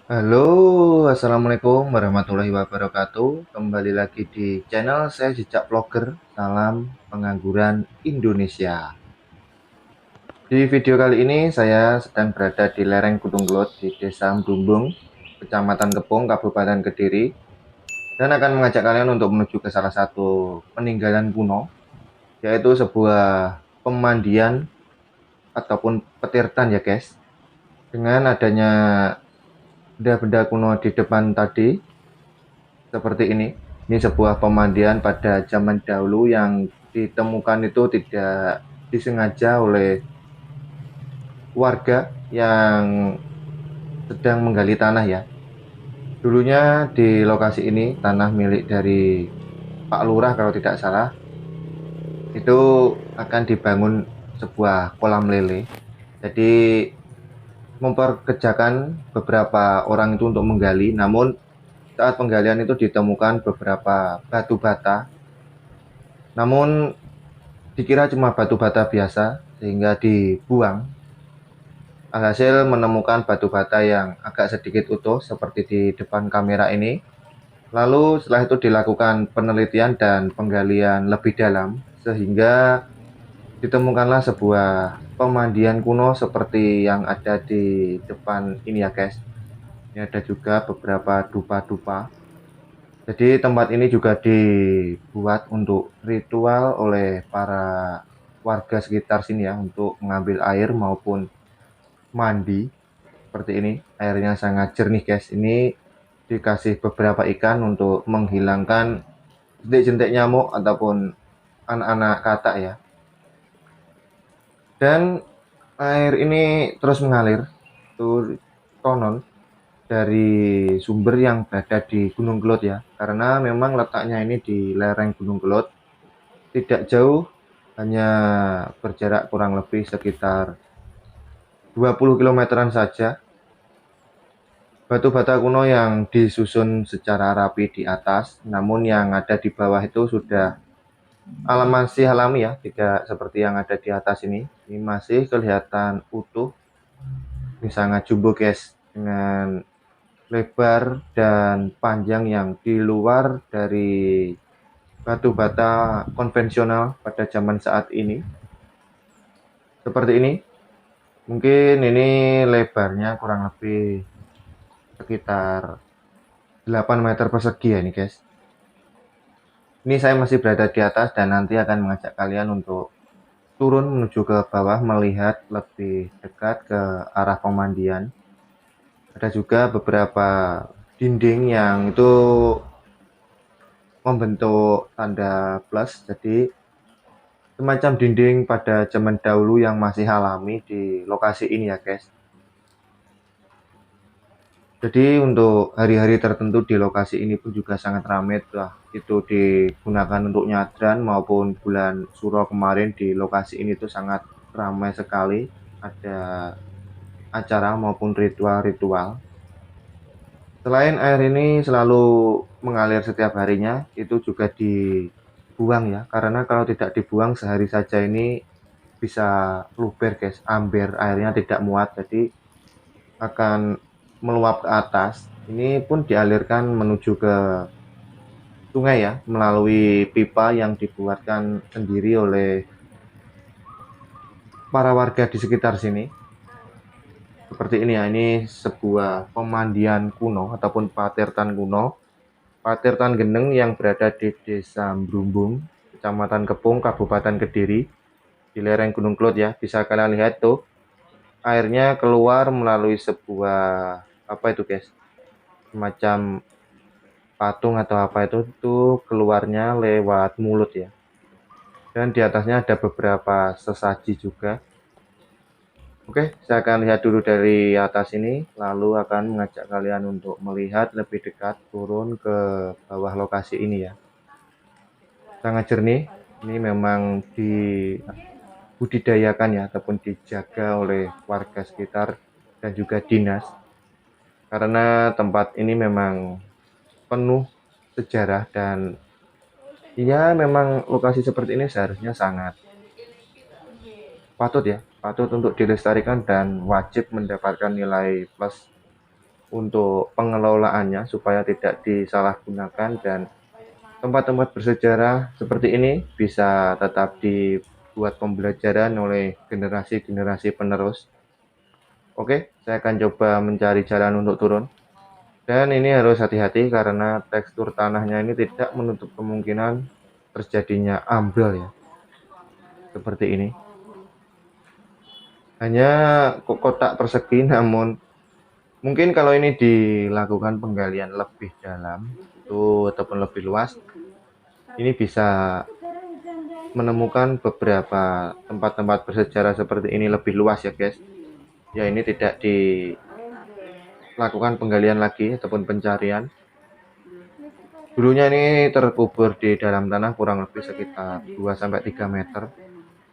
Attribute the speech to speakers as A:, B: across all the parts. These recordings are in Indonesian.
A: Halo, assalamualaikum warahmatullahi wabarakatuh. Kembali lagi di channel saya Jejak Vlogger. Salam pengangguran Indonesia. Di video kali ini saya sedang berada di lereng Gunung Kelot di Desa Mdumbung, Kecamatan Kepung, Kabupaten Kediri, dan akan mengajak kalian untuk menuju ke salah satu peninggalan kuno, yaitu sebuah pemandian ataupun petirtan ya guys. Dengan adanya benda-benda kuno di depan tadi, seperti ini. Ini sebuah pemandian pada zaman dahulu yang ditemukan itu tidak disengaja oleh warga yang sedang menggali tanah ya. Dulunya di lokasi ini tanah milik dari Pak Lurah kalau tidak salah. Itu akan dibangun sebuah kolam lele. Jadi memperkerjakan beberapa orang itu untuk menggali, namun saat penggalian itu ditemukan beberapa batu bata. Namun dikira cuma batu bata biasa sehingga dibuang. Alhasil menemukan batu bata yang agak sedikit utuh seperti di depan kamera ini. Lalu setelah itu dilakukan penelitian dan penggalian lebih dalam sehingga ditemukanlah sebuah pemandian kuno seperti yang ada di depan ini ya guys. Ini ada juga beberapa dupa-dupa. Jadi tempat ini juga dibuat untuk ritual oleh para warga sekitar sini ya untuk mengambil air maupun mandi seperti ini. Airnya sangat jernih guys. Ini dikasih beberapa ikan untuk menghilangkan jentik-jentik nyamuk ataupun anak-anak katak ya. Dan air ini terus mengalir tuh konon dari sumber yang berada di Gunung Kelot ya. Karena memang letaknya ini di lereng Gunung Kelot, tidak jauh, hanya berjarak kurang lebih sekitar 20 kilometeran saja. Batu bata kuno yang disusun secara rapi di atas, namun yang ada di bawah itu sudah masih alami ya, tidak seperti yang ada di atas ini. Ini masih kelihatan utuh. Ini sangat jumbo guys, dengan lebar dan panjang yang di luar dari batu bata konvensional pada zaman saat ini. Seperti ini. Mungkin ini lebarnya kurang lebih sekitar 8 meter persegi ya ini guys. Ini saya masih berada di atas dan nanti akan mengajak kalian untuk turun menuju ke bawah melihat lebih dekat ke arah pemandian. Ada juga beberapa dinding yang itu membentuk tanda plus, jadi semacam dinding pada zaman dahulu yang masih alami di lokasi ini ya guys. Jadi untuk hari-hari tertentu di lokasi ini pun juga sangat ramai, itu digunakan untuk nyadran maupun bulan Suro kemarin di lokasi ini tuh sangat ramai sekali, ada acara maupun ritual-ritual. Selain air ini selalu mengalir setiap harinya, itu juga dibuang ya, karena kalau tidak dibuang sehari saja ini bisa luber guys, amber, airnya tidak muat, jadi akan meluap ke atas. Ini pun dialirkan menuju ke sungai ya, melalui pipa yang dibuatkan sendiri oleh para warga di sekitar sini. Seperti ini ya, ini sebuah pemandian kuno ataupun patirtan kuno, patirtan geneng yang berada di Desa Mdumbung, Kecamatan Kepung, Kabupaten Kediri, di lereng Gunung Kelot ya. Bisa kalian lihat tuh, airnya keluar melalui sebuah apa itu guys? Semacam patung atau apa itu keluarnya lewat mulut ya. Dan di atasnya ada beberapa sesaji juga. Oke, saya akan lihat dulu dari atas ini, lalu akan mengajak kalian untuk melihat lebih dekat turun ke bawah lokasi ini ya. Sangat jernih, ini memang dibudidayakan ya, ataupun dijaga oleh warga sekitar dan juga dinas. Karena tempat ini memang penuh sejarah dan ya memang lokasi seperti ini seharusnya sangat patut ya, patut untuk dilestarikan dan wajib mendapatkan nilai plus untuk pengelolaannya supaya tidak disalahgunakan, dan tempat-tempat bersejarah seperti ini bisa tetap dibuat pembelajaran oleh generasi-generasi penerus. Oke, saya akan coba mencari jalan untuk turun. Dan ini harus hati-hati karena tekstur tanahnya ini tidak menutup kemungkinan terjadinya ambrol ya, seperti ini. Hanya kotak persegi, namun mungkin kalau ini dilakukan penggalian lebih dalam itu ataupun lebih luas, ini bisa menemukan beberapa tempat-tempat bersejarah seperti ini lebih luas ya guys. Ya, ini tidak dilakukan penggalian lagi ataupun pencarian. Dulunya ini terkubur di dalam tanah kurang lebih sekitar 2-3 meter.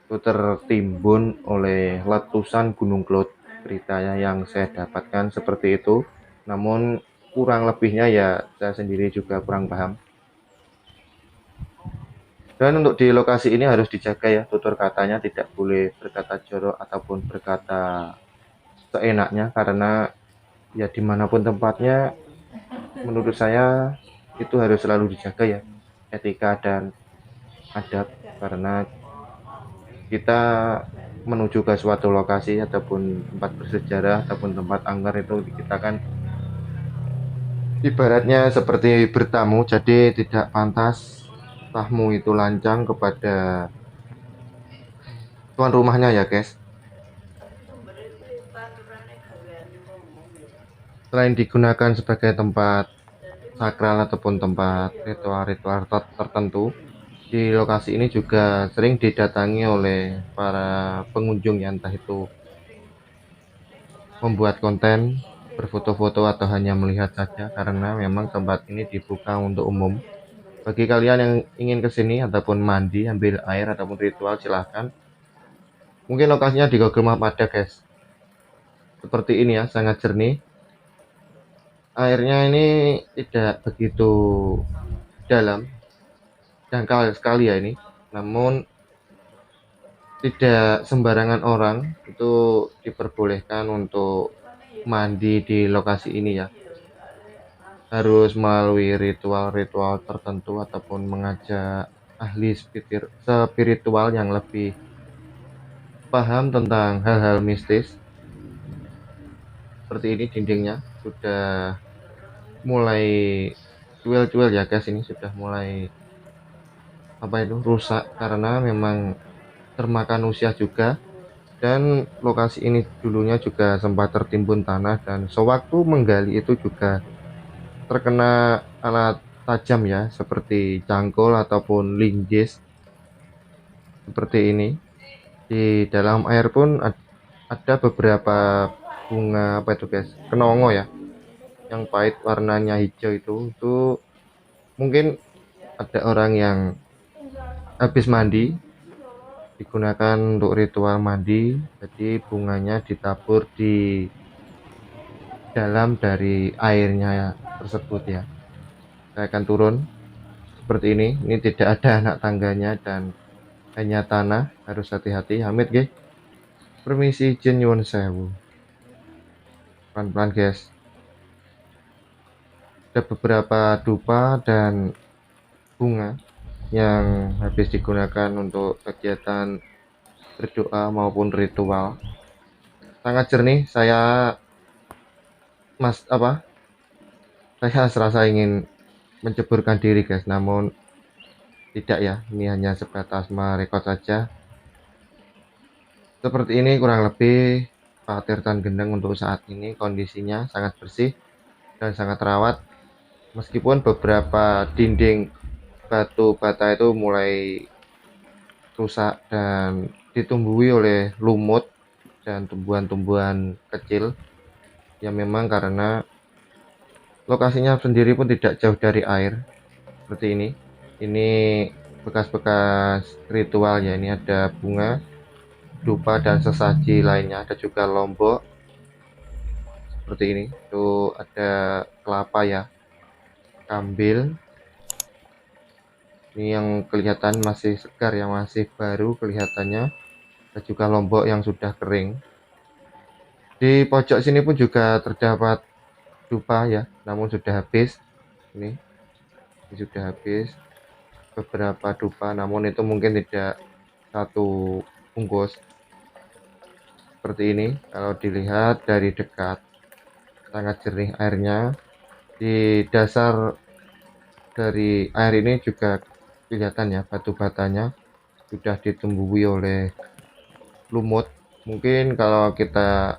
A: Itu tertimbun oleh letusan Gunung Kelud. Beritanya yang saya dapatkan seperti itu. Namun kurang lebihnya ya saya sendiri juga kurang paham. Dan untuk di lokasi ini harus dijaga ya, tutur katanya tidak boleh berkata jorok ataupun berkata seenaknya, karena ya dimanapun tempatnya menurut saya itu harus selalu dijaga ya, etika dan adab, karena kita menuju ke suatu lokasi ataupun tempat bersejarah ataupun tempat angker itu kita kan ibaratnya seperti bertamu, jadi tidak pantas tamu itu lancang kepada tuan rumahnya ya guys. Selain digunakan sebagai tempat sakral ataupun tempat ritual-ritual tertentu, di lokasi ini juga sering didatangi oleh para pengunjung ya, entah itu membuat konten, berfoto-foto, atau hanya melihat saja, karena memang tempat ini dibuka untuk umum. Bagi kalian yang ingin kesini ataupun mandi, ambil air, ataupun ritual, silahkan. Mungkin lokasinya di Google Map ada guys. Seperti ini ya, sangat jernih. Airnya ini tidak begitu dalam, dangkal sekali ya ini. Namun tidak sembarangan orang itu diperbolehkan untuk mandi di lokasi ini ya. Harus melalui ritual-ritual tertentu ataupun mengajak ahli spiritual yang lebih paham tentang hal-hal mistis. Seperti ini dindingnya sudah mulai cuil-cuil ya guys, ini sudah mulai rusak karena memang termakan usia juga. Dan lokasi ini dulunya juga sempat tertimbun tanah, dan sewaktu menggali itu juga terkena alat tajam ya, seperti cangkul ataupun linggis seperti ini. Di dalam air pun ada beberapa bunga guys, kenongo ya, yang pahit warnanya hijau. Itu mungkin ada orang yang habis mandi, digunakan untuk ritual mandi, jadi bunganya ditabur di dalam dari airnya tersebut ya. Saya akan turun seperti ini tidak ada anak tangganya dan hanya tanah, harus hati-hati. Hamid guys, permisi izin nyuwun sewu, pelan-pelan guys. Ada beberapa dupa dan bunga yang habis digunakan untuk kegiatan berdoa maupun ritual. Sangat jernih, saya serasa ingin menceburkan diri guys, namun tidak ya, ini hanya sebatas merekod saja. Seperti ini kurang lebih Pak Tirtan Gendeng untuk saat ini. Kondisinya sangat bersih dan sangat terawat, meskipun beberapa dinding batu bata itu mulai rusak dan ditumbuhi oleh lumut dan tumbuhan-tumbuhan kecil. Ya memang karena lokasinya sendiri pun tidak jauh dari air. Seperti ini bekas-bekas ritual ya. Ini ada bunga, dupa, dan sesaji lainnya. Ada juga lombok seperti ini. Itu ada kelapa ya, kambil. Ini yang kelihatan masih segar ya, masih baru kelihatannya. Ada juga lombok yang sudah kering. Di pojok sini pun juga terdapat dupa ya, namun sudah habis. Ini sudah habis beberapa dupa, namun itu mungkin tidak satu bungkus. Seperti ini, kalau dilihat dari dekat, sangat jernih airnya. Di dasar dari air ini juga kelihatan ya, batu batanya sudah ditumbuhi oleh lumut. Mungkin kalau kita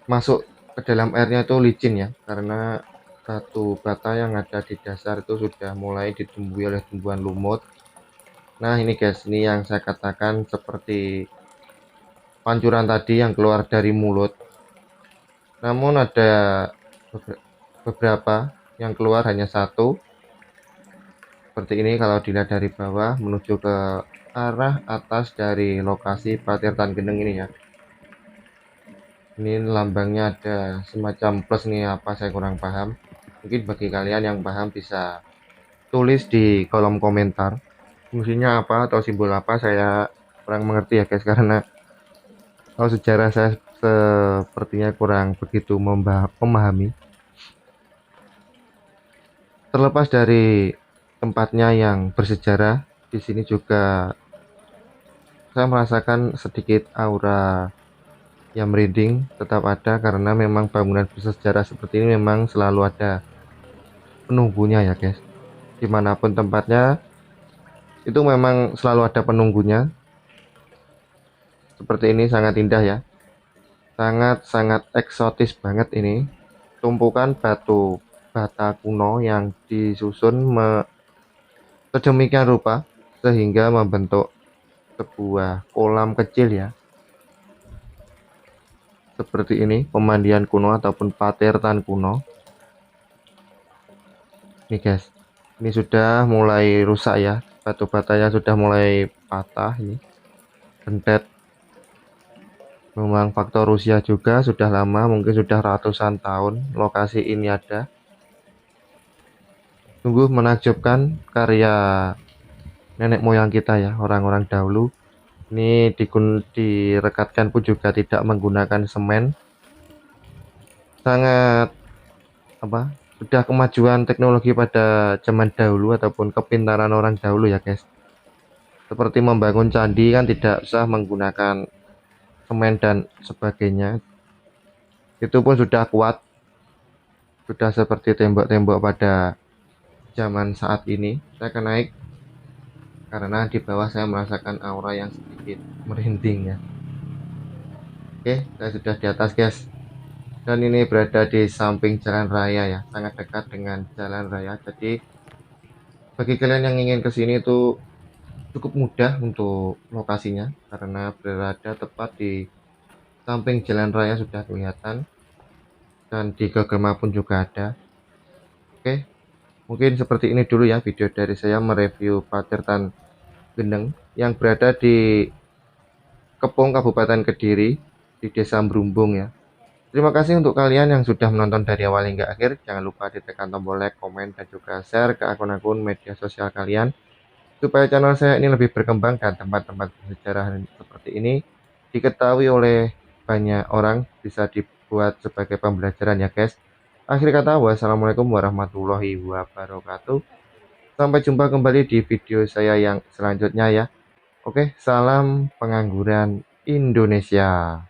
A: masuk ke dalam airnya itu licin ya, karena batu bata yang ada di dasar itu sudah mulai ditumbuhi oleh tumbuhan lumut. Nah ini guys, ini yang saya katakan seperti pancuran tadi yang keluar dari mulut. Namun ada beberapa yang keluar hanya satu. Seperti ini kalau dilihat dari bawah menuju ke arah atas dari lokasi Patirtan Gendeng ini ya. Ini lambangnya ada semacam plus nih, apa saya kurang paham. Mungkin bagi kalian yang paham bisa tulis di kolom komentar. Fungsinya apa atau simbol apa saya kurang mengerti ya guys, karena kalau sejarah saya sepertinya kurang begitu memahami. Terlepas dari tempatnya yang bersejarah, di sini juga saya merasakan sedikit aura yang merinding tetap ada, karena memang bangunan bersejarah seperti ini memang selalu ada penunggunya ya guys. Dimanapun tempatnya itu memang selalu ada penunggunya. Seperti ini sangat indah ya, sangat-sangat eksotis banget ini. Tumpukan batu bata kuno yang disusun sedemikian rupa sehingga membentuk sebuah kolam kecil ya. Seperti ini pemandian kuno ataupun patirtan kuno. Nih guys, ini sudah mulai rusak ya, batu batanya sudah mulai patah ini, bentet. Memang faktor usia juga sudah lama, mungkin sudah ratusan tahun lokasi ini ada. Sungguh menakjubkan karya nenek moyang kita ya, orang-orang dahulu. Ini direkatkan pun juga tidak menggunakan semen. Sangat apa? Sudah kemajuan teknologi pada zaman dahulu ataupun kepintaran orang dahulu ya guys. Seperti membangun candi kan tidak usah menggunakan semen dan sebagainya. Itu pun sudah kuat, sudah seperti tembok-tembok pada zaman saat ini. Saya akan naik karena di bawah saya merasakan aura yang sedikit merinding ya. Oke, saya sudah di atas guys. Dan ini berada di samping jalan raya ya, sangat dekat dengan jalan raya. Jadi bagi kalian yang ingin ke sini itu cukup mudah untuk lokasinya, karena berada tepat di samping jalan raya sudah kelihatan, dan di Google Maps pun juga ada. Oke, mungkin seperti ini dulu ya video dari saya mereview Patirtan Gendeng yang berada di Kepung, Kabupaten Kediri, di Desa Merumbung ya. Terima kasih untuk kalian yang sudah menonton dari awal hingga akhir. Jangan lupa ditekan tombol like, komen, dan juga share ke akun-akun media sosial kalian, supaya channel saya ini lebih berkembang dan tempat-tempat bersejarah seperti ini diketahui oleh banyak orang, bisa dibuat sebagai pembelajaran ya guys. Akhir kata, wassalamualaikum warahmatullahi wabarakatuh. Sampai jumpa kembali di video saya yang selanjutnya ya. Oke, salam pengangguran Indonesia.